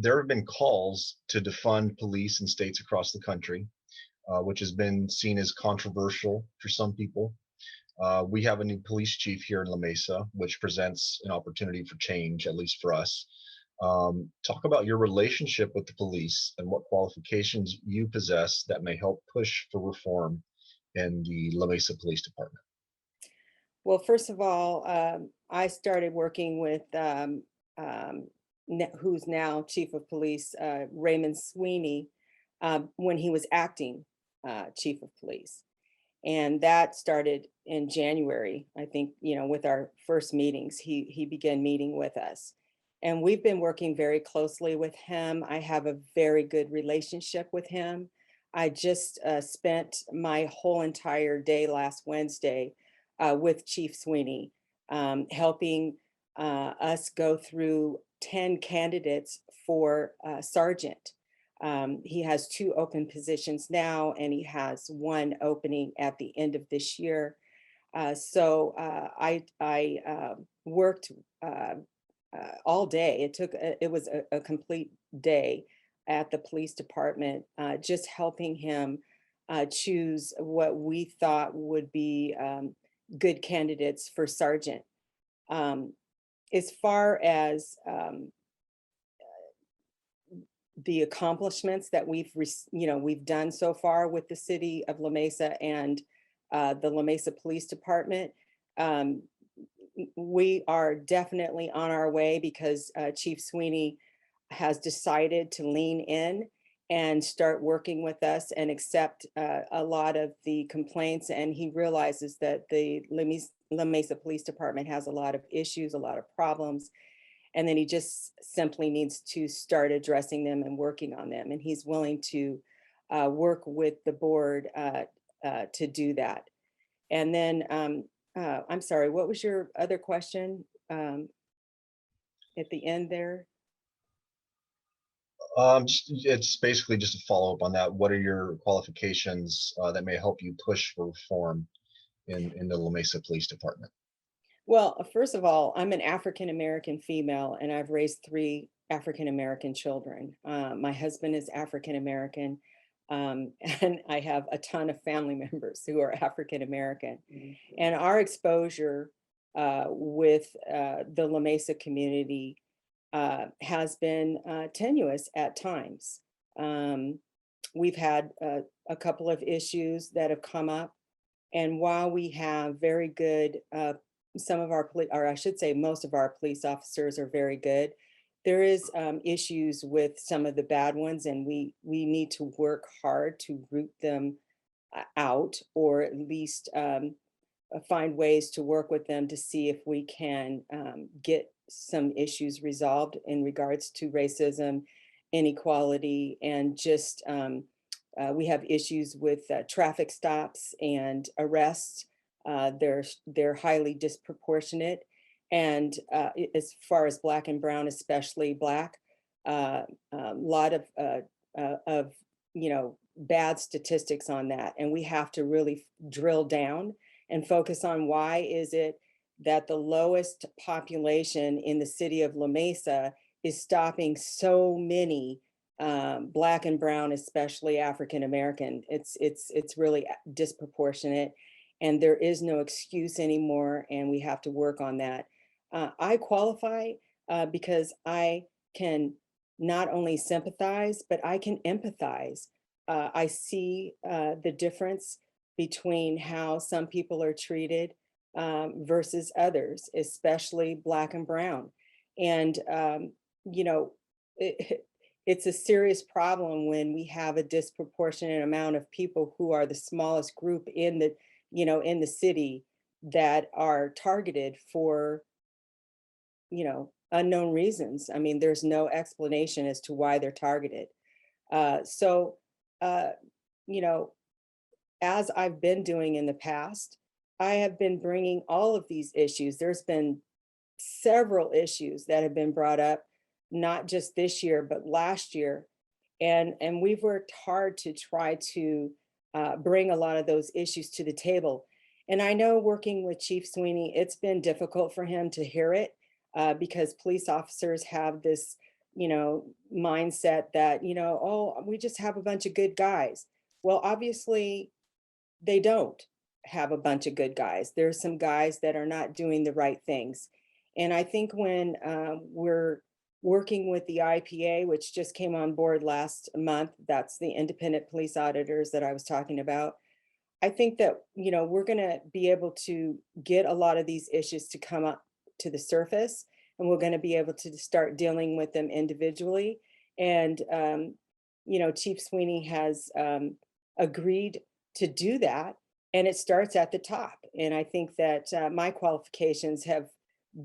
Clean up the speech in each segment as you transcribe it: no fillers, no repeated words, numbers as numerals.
there have been calls to defund police in states across the country, which has been seen as controversial for some people. We have a new police chief here in La Mesa, which presents an opportunity for change, at least for us. Talk about your relationship with the police and what qualifications you possess that may help push for reform in the La Mesa Police Department. Well, first of all, I started working with who's now Chief of Police, Raymond Sweeney, when he was acting Chief of Police. And that started in January, I think, with our first meetings. He began meeting with us. And we've been working very closely with him. I have a very good relationship with him. I just spent my whole entire day last Wednesday with Chief Sweeney, helping us go through 10 candidates for sergeant. He has 2 open positions now, and he has 1 opening at the end of this year. So I worked all day. It was a complete day at the police department, just helping him choose what we thought would be good candidates for sergeant. As far as the accomplishments that we've done so far with the city of La Mesa and the La Mesa Police Department, we are definitely on our way because Chief Sweeney has decided to lean in and start working with us and accept a lot of the complaints. And he realizes that the La Mesa Police Department has a lot of issues, a lot of problems. And then he just simply needs to start addressing them and working on them. And he's willing to work with the board to do that. And then, I'm sorry, what was your other question at the end there? It's basically just a follow up on that. What are your qualifications that may help you push for reform in the La Mesa Police Department? Well, first of all, I'm an African-American female, and I've raised 3 African-American children. My husband is African-American, and I have a ton of family members who are African-American. And our exposure with the La Mesa community has been tenuous at times. We've had a couple of issues that have come up, and while we have very good some of our police, or I should say most of our police officers are very good, there is issues with some of the bad ones, and we need to work hard to root them out, or at least find ways to work with them to see if we can get some issues resolved in regards to racism, inequality, and just we have issues with traffic stops and arrests. They're highly disproportionate, and as far as Black and brown, especially Black, a lot of bad statistics on that, and we have to really drill down and focus on why is it that the lowest population in the city of La Mesa is stopping so many Black and brown, especially African American. It's really disproportionate. And there is no excuse anymore, and we have to work on that. I qualify because I can not only sympathize, but I can empathize. I see the difference between how some people are treated versus others, especially Black and brown. And, it's a serious problem when we have a disproportionate amount of people who are the smallest group in the city that are targeted for, unknown reasons. I mean, there's no explanation as to why they're targeted. So, as I've been doing in the past, I have been bringing all of these issues. There's been several issues that have been brought up, not just this year, but last year. And we've worked hard to try to bring a lot of those issues to the table. And I know working with Chief Sweeney, it's been difficult for him to hear it because police officers have this mindset that, oh, we just have a bunch of good guys. Well, obviously, they don't have a bunch of good guys. There's some guys that are not doing the right things. And I think when we're working with the IPA, which just came on board last month, that's the independent police auditors that I was talking about. I think that, we're going to be able to get a lot of these issues to come up to the surface, and we're going to be able to start dealing with them individually. And, Chief Sweeney has agreed to do that, and it starts at the top. And I think that my qualifications have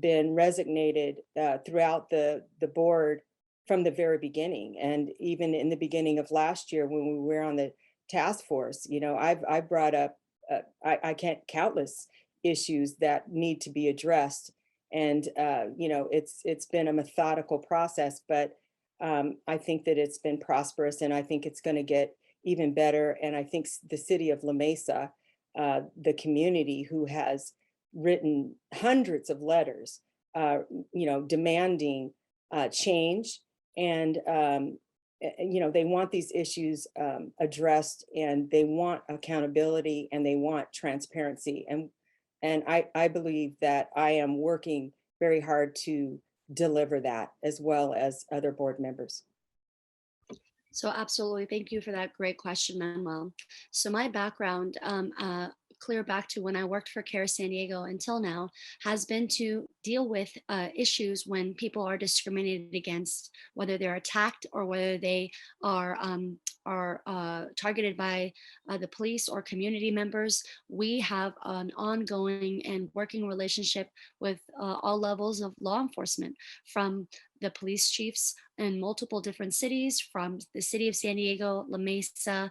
been resignated throughout the board from the very beginning, and even in the beginning of last year when we were on the task force. I've brought up I can't countless issues that need to be addressed, and it's been a methodical process, but I think that it's been prosperous, and I think it's going to get even better. And I think the city of La Mesa, the community who has written hundreds of letters, demanding change, and they want these issues addressed, and they want accountability, and they want transparency. And I believe that I am working very hard to deliver that, as well as other board members. So absolutely, thank you for that great question, Manuel. So my background, clear back to when I worked for CARE San Diego until now, has been to deal with issues when people are discriminated against, whether they're attacked or whether they are targeted by the police or community members. We have an ongoing and working relationship with all levels of law enforcement, from the police chiefs in multiple different cities, from the city of San Diego, La Mesa,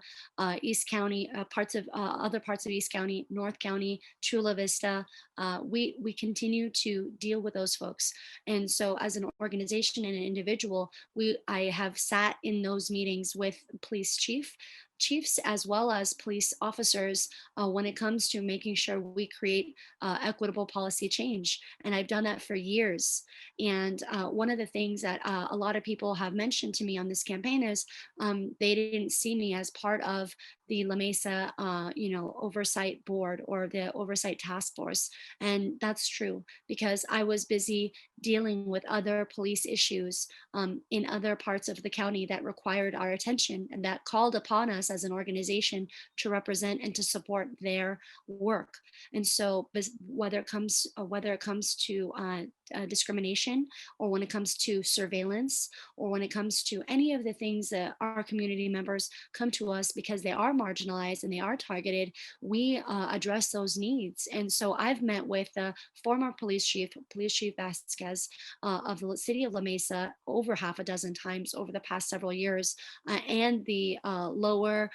East County, other parts of East County, North County, Chula Vista. We continue to deal with those folks. And so as an organization and an individual, I have sat in those meetings with police chiefs as well as police officers when it comes to making sure we create equitable policy change. And I've done that for years. And one of the things that a lot of people have mentioned to me on this campaign is they didn't see me as part of the La Mesa, oversight board or the oversight task force. And that's true, because I was busy dealing with other police issues in other parts of the county that required our attention and that called upon us as an organization to represent and to support their work. And so whether it comes to discrimination, or when it comes to surveillance, or when it comes to any of the things that our community members come to us because they are marginalized and they are targeted, we address those needs. And so I've met with the former police chief Vasquez of the city of La Mesa over half a dozen times over the past several years, and the lower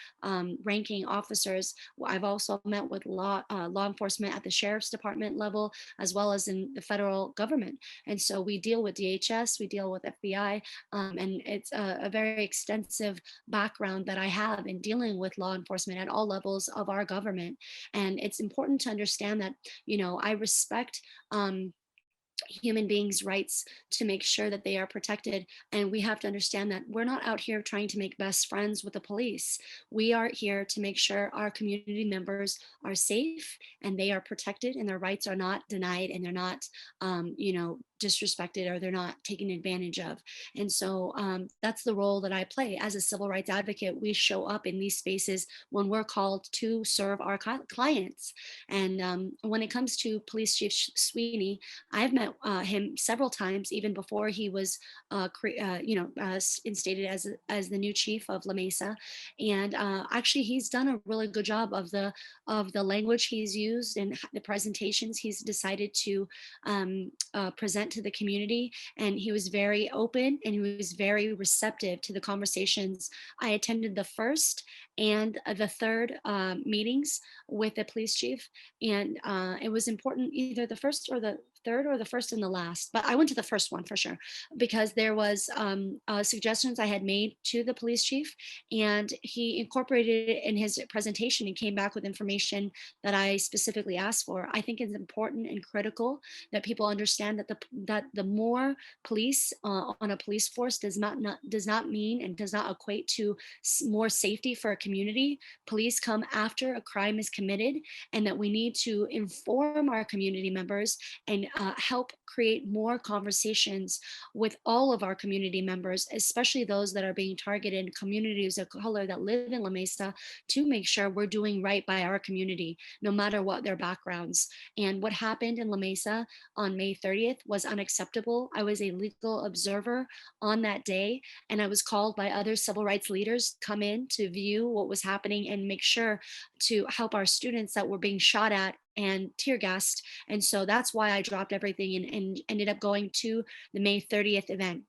ranking officers. I've also met with law enforcement at the sheriff's department level, as well as in the federal government. And so we deal with DHS, we deal with FBI, and it's a very extensive background that I have in dealing with law enforcement at all levels of our government. And it's important to understand that, I respect human beings' rights to make sure that they are protected. And we have to understand that we're not out here trying to make best friends with the police. We are here to make sure our community members are safe and they are protected and their rights are not denied and they're not, disrespected, or they're not taken advantage of. And so that's the role that I play as a civil rights advocate. We show up in these spaces when we're called to serve our clients. And when it comes to Police Chief Sweeney, I've met him several times, even before he was, instated as the new chief of La Mesa. And actually, he's done a really good job of the language he's used and the presentations he's decided to present to the community. And he was very open and he was very receptive to the conversations. I attended the first and the third meetings with the police chief, and it was important, either the first or the third or the first and the last, but I went to the first one for sure, because there was suggestions I had made to the police chief, and he incorporated it in his presentation and came back with information that I specifically asked for. I think it's important and critical that people understand that the more police on a police force does not mean and does not equate to more safety for a community. Police come after a crime is committed, and that we need to inform our community members and help create more conversations with all of our community members, especially those that are being targeted in communities of color that live in La Mesa, to make sure we're doing right by our community, no matter what their backgrounds. And what happened in La Mesa on May 30th was unacceptable. I was a legal observer on that day, and I was called by other civil rights leaders to come in to view what was happening and make sure to help our students that were being shot at and tear gassed. And so that's why I dropped everything and ended up going to the May 30th event.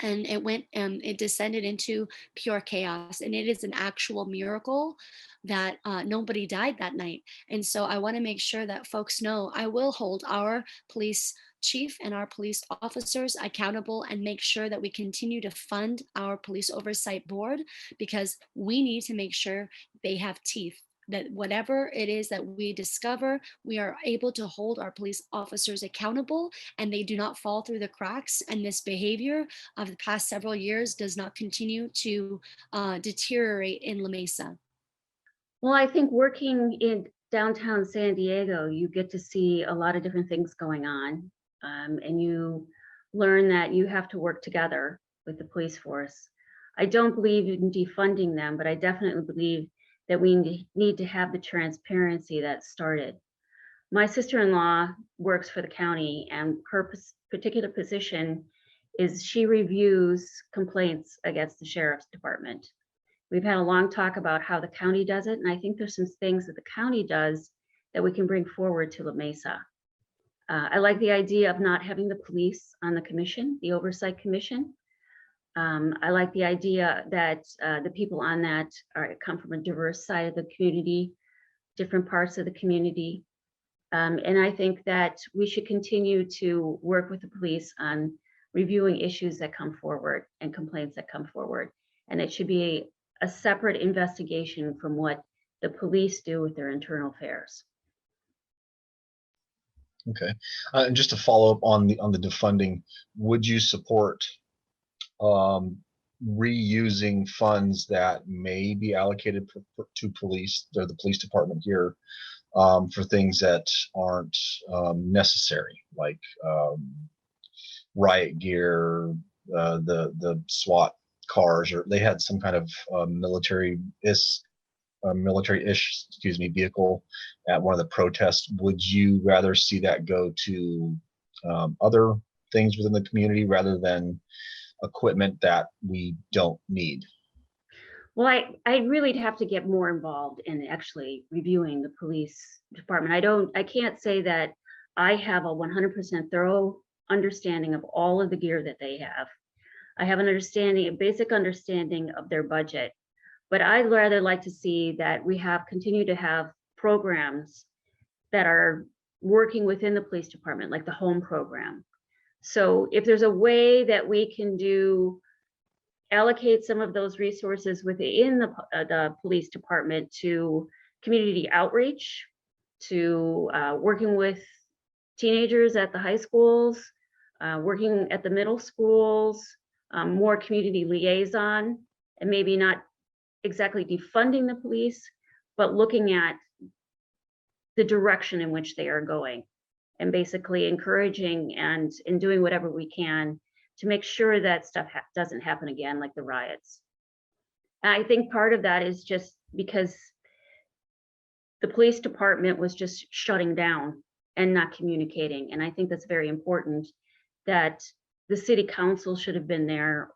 And it descended into pure chaos. And it is an actual miracle that nobody died that night. And so I want to make sure that folks know I will hold our police chief and our police officers accountable and make sure that we continue to fund our police oversight board, because we need to make sure they have teeth, that whatever it is that we discover, we are able to hold our police officers accountable and they do not fall through the cracks. And this behavior of the past several years does not continue to deteriorate in La Mesa. Well, I think working in downtown San Diego, you get to see a lot of different things going on. And you learn that you have to work together with the police force. I don't believe in defunding them, but I definitely believe that we need to have the transparency that started. My sister-in-law works for the county, and her particular position is she reviews complaints against the sheriff's department. We've had a long talk about how the county does it, and I think there's some things that the county does that we can bring forward to La Mesa. I like the idea of not having the police on the commission, the oversight commission. I like the idea that the people on that come from a diverse side of the community, different parts of the community. And I think that we should continue to work with the police on reviewing issues that come forward and complaints that come forward. And it should be a separate investigation from what the police do with their internal affairs. Okay, and just to follow up on the defunding, would you support reusing funds that may be allocated to police, or the police department here, for things that aren't necessary, like riot gear, the SWAT cars, or they had some kind of military-ish, vehicle at one of the protests. Would you rather see that go to other things within the community rather than equipment that we don't need? Well, I really have to get more involved in actually reviewing the police department. I can't say that I have a 100% thorough understanding of all of the gear that they have. I have a basic understanding of their budget, but I'd rather like to see that we continue to have programs that are working within the police department, like the home program. So if there's a way that we can allocate some of those resources within the police department to community outreach, to working with teenagers at the high schools, working at the middle schools, more community liaison, and maybe not exactly defunding the police, but looking at the direction in which they are going, and basically encouraging and doing whatever we can to make sure that stuff doesn't happen again, like the riots. And I think part of that is just because the police department was just shutting down and not communicating. And I think that's very important, that the city council should have been there,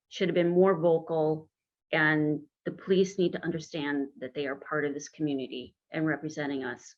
should have been more vocal, and the police need to understand that they are part of this community and representing us.